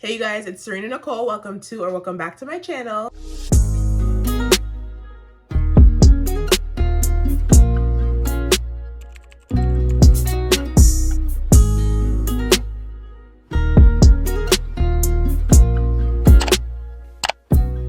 Hey you guys, it's Serena Nicole. Welcome back to my channel.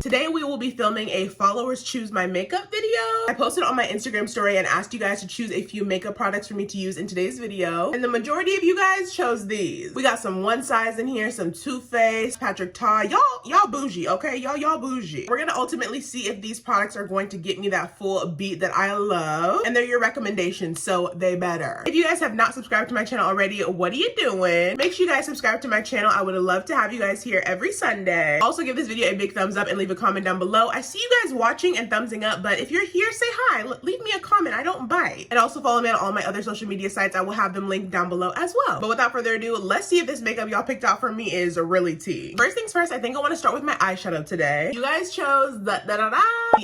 Today we will be filming a followers choose my makeup video. I posted on my Instagram story and asked you guys to choose a few makeup products for me to use in today's video. And the majority of you guys chose these. We got some One Size in here, some Too Faced, Patrick Ta. Y'all bougie, okay? Y'all bougie. We're gonna ultimately see if these products are going to get me that full beat that I love. And they're your recommendations, so they better. If you guys have not subscribed to my channel already, what are you doing? Make sure you guys subscribe to my channel. I would love to have you guys here every Sunday. Also give this video a big thumbs up and leave a comment down below. I see you guys watching and thumbsing up, but if you're here, say hi. Leave me a comment. I don't bite. And also follow me on all my other social media sites. I will have them linked down below as well. But without further ado, let's see if this makeup y'all picked out for me is really tea. First things first, I think I want to start with my eyeshadow today. You guys chose the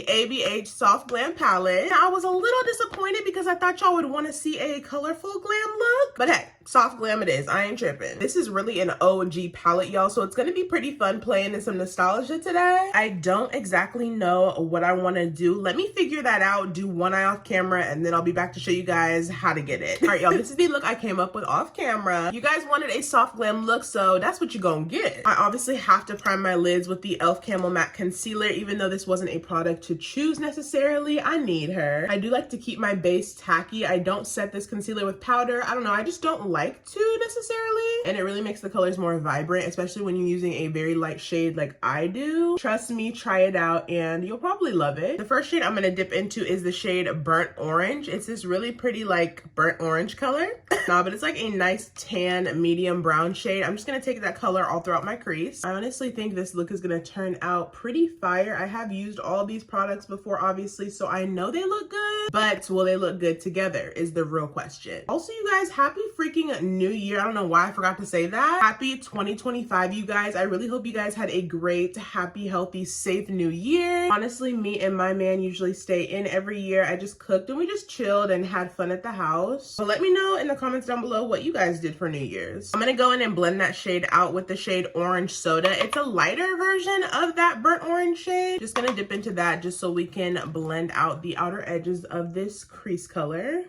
ABH Soft Glam Palette. Now, I was a little disappointed because I thought y'all would want to see a colorful glam look, but hey, soft glam it is. I ain't tripping. This is really an OG palette, y'all, so it's gonna be pretty fun playing in some nostalgia today. I don't exactly know what I want to do. Let me figure that out, do one eye off camera, and then I'll be back to show you guys how to get it. All right, y'all, this is the look I came up with off camera. You guys wanted a soft glam look, so that's what you're gonna get. I obviously have to prime my lids with the e.l.f. Camel Matte Concealer. Even though this wasn't a product to choose necessarily, I need her. I do like to keep my base tacky. I don't set this concealer with powder. I don't know, I just don't like to necessarily, and it really makes the colors more vibrant, especially when you're using a very light shade like I do. Trust me, try it out and you'll probably love it. The first shade I'm gonna dip into is the shade Burnt Orange. It's this really pretty like burnt orange color. Nah, but it's like a nice tan medium brown shade. I'm just gonna take that color all throughout my crease. I honestly think this look is gonna turn out pretty fire. I have used all these products before, obviously, so I know they look good, but will they look good together is the real question. Also, you guys, happy freaking New Year. I don't know why I forgot to say that. Happy 2025, you guys. I really hope you guys had a great, happy, healthy, safe New Year. Honestly, me and my man usually stay in every year. I just cooked and we just chilled and had fun at the house. So let me know in the comments down below what you guys did for New Year's. I'm gonna go in and blend that shade out with the shade Orange Soda. It's a lighter version of that burnt orange shade. Just gonna dip into that just so we can blend out the outer edges of this crease color.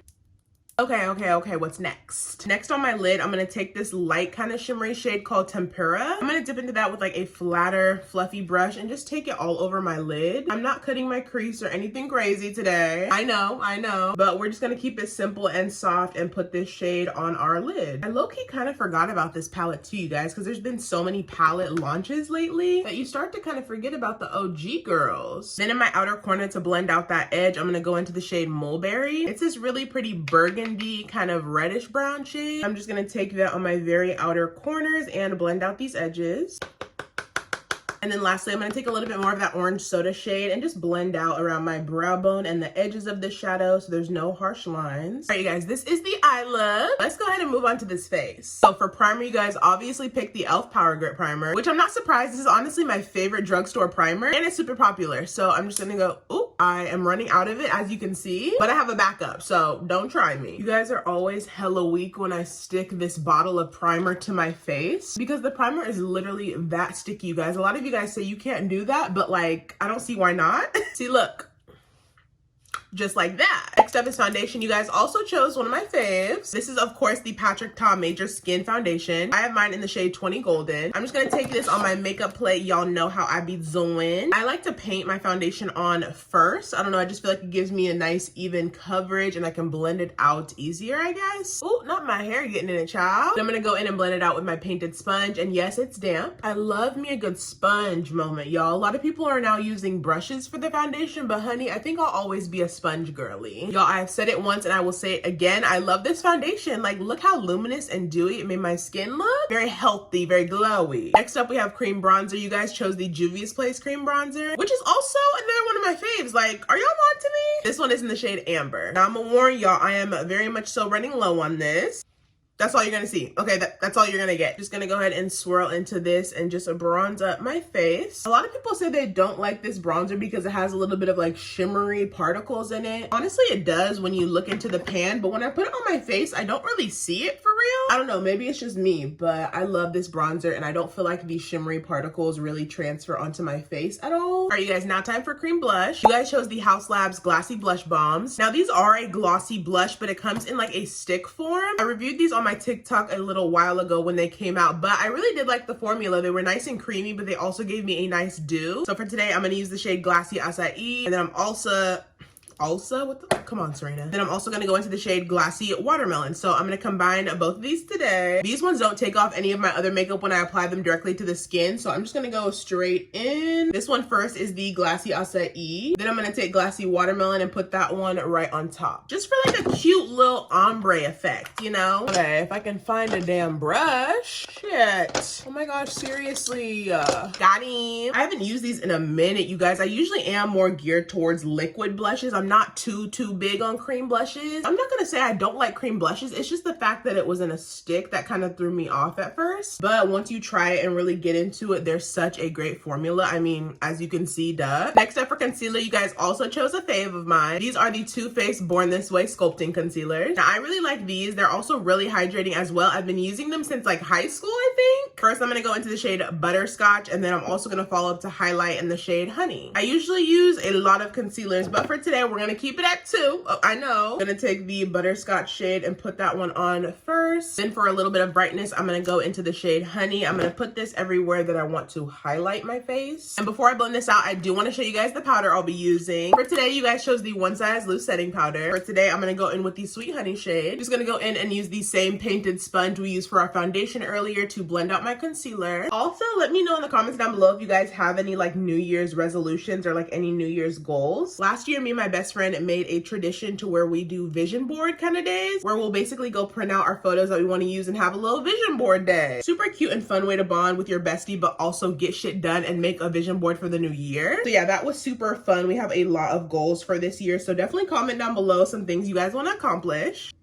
Okay, what's next? Next on my lid, I'm gonna take this light kind of shimmery shade called Tempera. I'm gonna dip into that with like a flatter, fluffy brush and just take it all over my lid. I'm not cutting my crease or anything crazy today. I know, but we're just gonna keep it simple and soft and put this shade on our lid. I low-key kind of forgot about this palette too, you guys, because there's been so many palette launches lately that you start to kind of forget about the OG girls. Then in my outer corner to blend out that edge, I'm gonna go into the shade Mulberry. It's this really pretty burgundy kind of reddish brown shade. I'm just gonna take that on my very outer corners and blend out these edges. And then lastly, I'm gonna take a little bit more of that Orange Soda shade and just blend out around my brow bone and the edges of the shadow so there's no harsh lines. All right, you guys, this is the eye look. Let's go ahead and move on to this face. So for primer, you guys obviously picked the e.l.f. Power Grip Primer, which I'm not surprised. This is honestly my favorite drugstore primer and it's super popular. So I'm just gonna go, ooh, I am running out of it as you can see, but I have a backup, so don't try me. You guys are always hella weak when I stick this bottle of primer to my face because the primer is literally that sticky, you guys. A lot of you guys say you can't do that, but like, I don't see why not. See, look. Just like that. Next up is foundation. You guys also chose one of my faves. This is, of course, the Patrick Ta Major Skin Foundation. I have mine in the shade 20 Golden. I'm just gonna take this on my makeup plate. Y'all know how I be doing. I like to paint my foundation on first. I don't know, I just feel like it gives me a nice even coverage and I can blend it out easier, I guess. Oh, not my hair getting in it, child. So I'm gonna go in and blend it out with my painted sponge. And yes, it's damp. I love me a good sponge moment, y'all. A lot of people are now using brushes for the foundation, but honey, I think I'll always be a sponge girly. Y'all, I have said it once and I will say it again. I love this foundation. Like, look how luminous and dewy it made my skin look. Very healthy, very glowy. Next up, we have cream bronzer. You guys chose the Juvia's Place cream bronzer, which is also another one of my faves. Like, are y'all on to me? This one is in the shade Amber. Now, I'm gonna warn y'all, I am very much so running low on this. That's all you're gonna see. Okay, that's all you're gonna get. Just gonna go ahead and swirl into this and just bronze up my face. A lot of people say they don't like this bronzer because it has a little bit of like shimmery particles in it. Honestly, it does when you look into the pan, but when I put it on my face, I don't really see it for real. I don't know, maybe it's just me, but I love this bronzer and I don't feel like these shimmery particles really transfer onto my face at all. All right, you guys, now time for cream blush. You guys chose the Haus Labs Glassy Blush Bombs. Now these are a glossy blush, but it comes in like a stick form. I reviewed these on my TikTok a little while ago when they came out, but I really did like the formula. They were nice and creamy, but they also gave me a nice dew. So for today, I'm gonna use the shade Glassy Acai, and then I'm also, come on, Serena. Then I'm also gonna go into the shade Glassy Watermelon. So I'm gonna combine both of these today. These ones don't take off any of my other makeup when I apply them directly to the skin. So I'm just gonna go straight in. This one first is the Glassy Acai. Then I'm gonna take Glassy Watermelon and put that one right on top. Just for like a cute little ombre effect, you know? Okay, if I can find a damn brush. Shit. Oh my gosh, seriously. Got him. I haven't used these in a minute, you guys. I usually am more geared towards liquid blushes. I'm not too big on cream blushes. I'm not gonna say I don't like cream blushes. It's just the fact that it was in a stick that kind of threw me off at first. But once you try it and really get into it, there's such a great formula. I mean, as you can see, duh. Next up for concealer, you guys also chose a fave of mine. These are the Too Faced Born This Way Sculpting Concealers. Now, I really like these. They're also really hydrating as well. I've been using them since like high school, I think. First, I'm gonna go into the shade Butterscotch, and then I'm also gonna follow up to highlight in the shade Honey. I usually use a lot of concealers, but for today, we're gonna keep it at 2. Oh, I know. I'm gonna take the Butterscotch shade and put that one on first. Then for a little bit of brightness, I'm gonna go into the shade Honey. I'm gonna put this everywhere that I want to highlight my face. And before I blend this out, I do wanna show you guys the powder I'll be using. For today, you guys chose the One Size Loose Setting Powder. For today, I'm gonna go in with the Sweet Honey shade. Just gonna go in and use the same painted sponge we used for our foundation earlier to blend out my concealer. Also, let me know in the comments down below if you guys have any like New Year's resolutions or like any New Year's goals. Last year, me and my best friend made a tradition to where we do vision board kind of days, where we'll basically go print out our photos that we want to use and have a little vision board day. Super cute and fun way to bond with your bestie, but also get shit done and make a vision board for the new year. So yeah, that was super fun. We have a lot of goals for this year, so definitely comment down below some things you guys want to accomplish.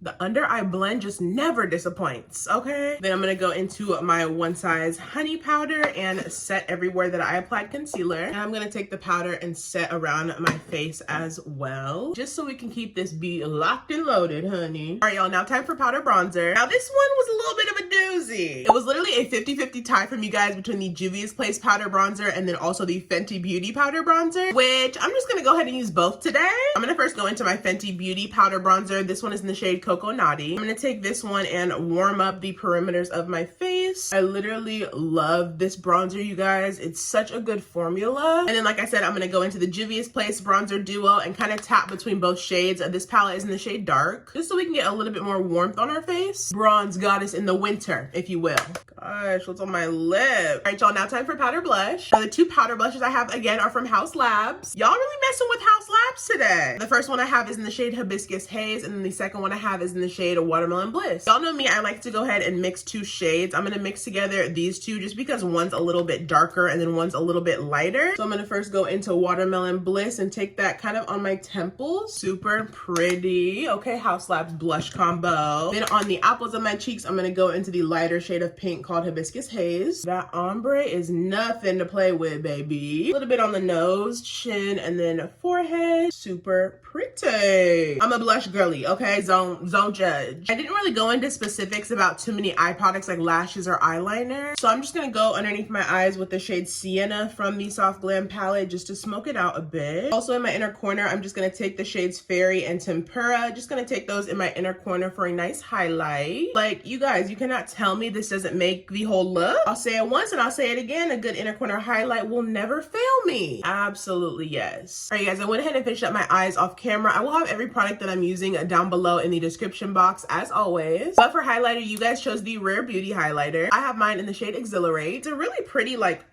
The under eye blend just never disappoints, okay? Then I'm gonna go into my One Size Honey powder and set everywhere that I applied concealer. And I'm gonna take the powder and set around my face as well, just so we can keep this be locked and loaded, honey. All right, y'all, now time for powder bronzer. Now this one was a little bit of a doozy. It was literally a 50-50 tie from you guys between the Juvia's Place powder bronzer and then also the Fenty Beauty powder bronzer, which I'm just gonna go ahead and use both today. I'm gonna first go into my Fenty Beauty powder bronzer. This one is in the shade Cocoa Naughty. I'm gonna take this one and warm up the perimeters of my face. I literally love this bronzer, you guys. It's such a good formula. And then, like I said, I'm gonna go into the Juvia's Place bronzer duo and kind of tap between both shades. This palette is in the shade Dark, just so we can get a little bit more warmth on our face. Bronze goddess in the winter, if you will. Gosh, what's on my lip? All right, y'all, now time for powder blush. Now, the 2 powder blushes I have, again, are from Haus Labs. Y'all really messing with Haus Labs today. The first one I have is in the shade Hibiscus Haze, and then the second one I have is in the shade of Watermelon Bliss. Y'all know me, I like to go ahead and mix 2 shades. I'm gonna mix together these 2 just because one's a little bit darker and then one's a little bit lighter. So I'm gonna first go into Watermelon Bliss and take that kind of on my temples. Super pretty. Okay, Haus Labs blush combo. Then on the apples of my cheeks, I'm gonna go into the lighter shade of pink called Hibiscus Haze. That ombre is nothing to play with, baby. A little bit on the nose, chin, and then forehead. Super pretty. I'm a blush girly, okay? Don't judge. I didn't really go into specifics about too many eye products like lashes or eyeliner, so I'm just gonna go underneath my eyes with the shade Sienna from the Soft Glam palette just to smoke it out a bit. Also in my inner corner, I'm just gonna take the shades Fairy and Tempura. Just gonna take those in my inner corner for a nice highlight. Like, you guys, you cannot tell me this doesn't make the whole look. I'll say it once and I'll say it again. A good inner corner highlight will never fail me. Absolutely, yes. All right, guys, I went ahead and finished up my eyes off camera. I will have every product that I'm using down below in the description box as always. But for highlighter, you guys chose the Rare Beauty highlighter. I have mine in the shade Exhilarate. It's a really pretty, like,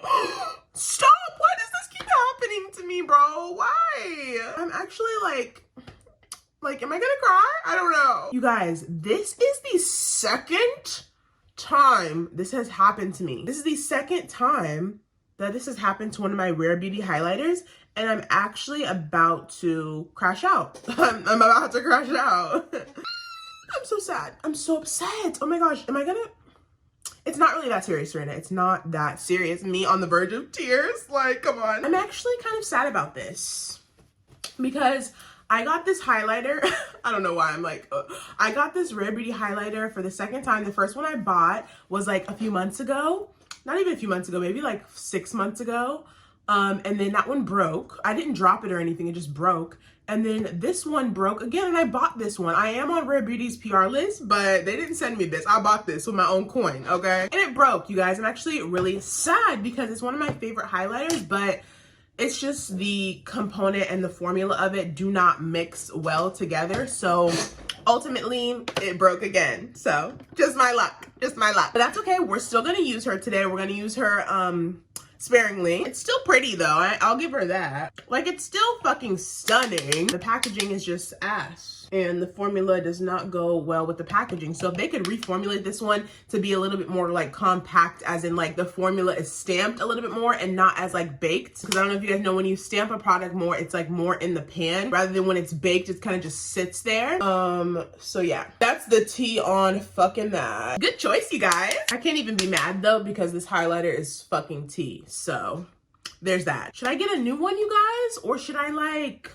stop! Why does this keep happening to me, bro? Why? I'm actually like, am I gonna cry? I don't know. You guys, this is the second time this has happened to me. This is the second time that this has happened to one of my Rare Beauty highlighters, and I'm actually about to crash out. I'm about to crash out. I'm so sad. I'm so upset. Oh my gosh, am I gonna... It's not really that serious, Serena. It's not that serious. Me on the verge of tears. Like, come on. I'm actually kind of sad about this because I got this highlighter. I don't know why I'm like, I got this Rare Beauty highlighter for the second time. The first one I bought was like a few months ago. Not even a few months ago, maybe like 6 months ago. And then that one broke. I didn't drop it or anything. It just broke. And then this one broke again, and I bought this one. I am on Rare Beauty's PR list, but they didn't send me this. I bought this with my own coin, okay? And it broke, you guys. I'm actually really sad because it's one of my favorite highlighters, but it's just the component and the formula of it do not mix well together. So ultimately, it broke again. So just my luck, just my luck. But that's okay. We're still gonna use her today. We're gonna use her, sparingly. It's still pretty though. I'll give her that. Like, it's still fucking stunning. The packaging is just ass. And the formula does not go well with the packaging. So if they could reformulate this one to be a little bit more like compact, as in like the formula is stamped a little bit more and not as like baked. Because I don't know if you guys know, when you stamp a product more, it's like more in the pan rather than when it's baked, it kind of just sits there. So yeah, that's the tea on fucking that. Good choice, you guys. I can't even be mad though because this highlighter is fucking tea. So there's that. Should I get a new one, you guys? Or should I like...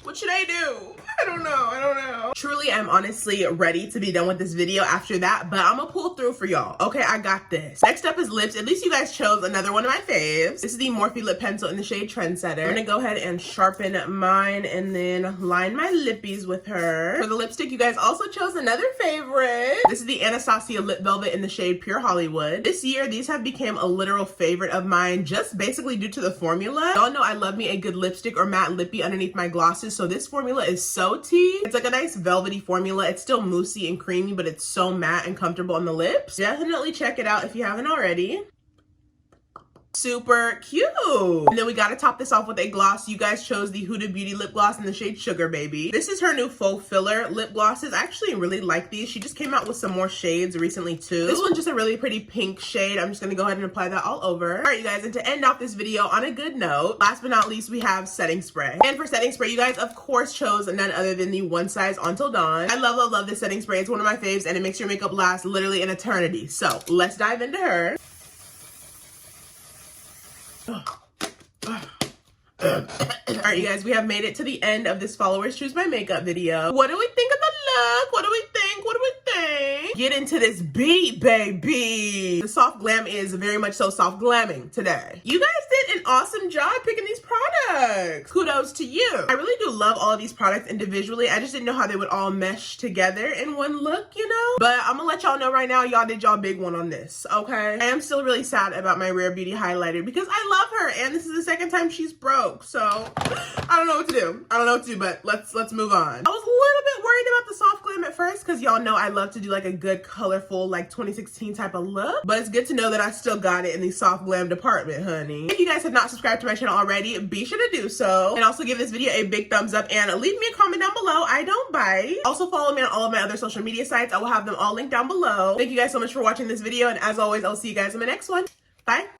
What should I do? I don't know. Truly, I'm honestly ready to be done with this video after that, but I'm gonna pull through for y'all. Okay, I got this. Next up is lips. At least you guys chose another one of my faves. This is the Morphe lip pencil in the shade Trendsetter. I'm gonna go ahead and sharpen mine and then line my lippies with her. For the lipstick, you guys also chose another favorite. This is the Anastasia Lip Velvet in the shade Pure Hollywood. This year, these have become a literal favorite of mine, just basically due to the formula. Y'all know I love me a good lipstick or matte lippy underneath my glosses. So this formula is so tea. It's like a nice velvety formula. It's still moussey and creamy, but it's so matte and comfortable on the lips. Definitely check it out if you haven't already. Super cute. And then we gotta top this off with a gloss. You guys chose the Huda Beauty lip gloss in the shade Sugar Baby. This is her new faux filler lip glosses. I actually really like these. She just came out with some more shades recently too. This one's just a really pretty pink shade. I'm just gonna go ahead and apply that all over. All right, you guys, and to end off this video on a good note, last but not least, we have setting spray. And for setting spray, you guys of course chose none other than the One Size Until Dawn. I love this setting spray. It's one of my faves and it makes your makeup last literally an eternity. So let's dive into her. Alright, you guys, we have made it to the end of this Followers Choose My Makeup video. What do we think of the look? What do we think? What do we think? Get into this beat, baby. The soft glam is very much so soft glamming today. You guys did an awesome job picking these products. Kudos to you. I really do love all of these products individually. I just didn't know how they would all mesh together in one look, you know? But I'm gonna let y'all know right now, y'all did y'all big one on this, okay? I am still really sad about my Rare Beauty highlighter because I love her and this is the second time she's broke. So I don't know what to do. But let's move on. I was a little bit worried about the soft glam at first because y'all know I love to do like a good colorful like 2016 type of look. But it's good to know that I still got it in the soft glam department, honey. If you guys have not subscribed to my channel already, be sure to do so. And also give this video a big thumbs up and leave me a comment down below. I don't bite. Also follow me on all of my other social media sites. I will have them all linked down below. Thank you guys so much for watching this video. And as always, I'll see you guys in my next one. Bye.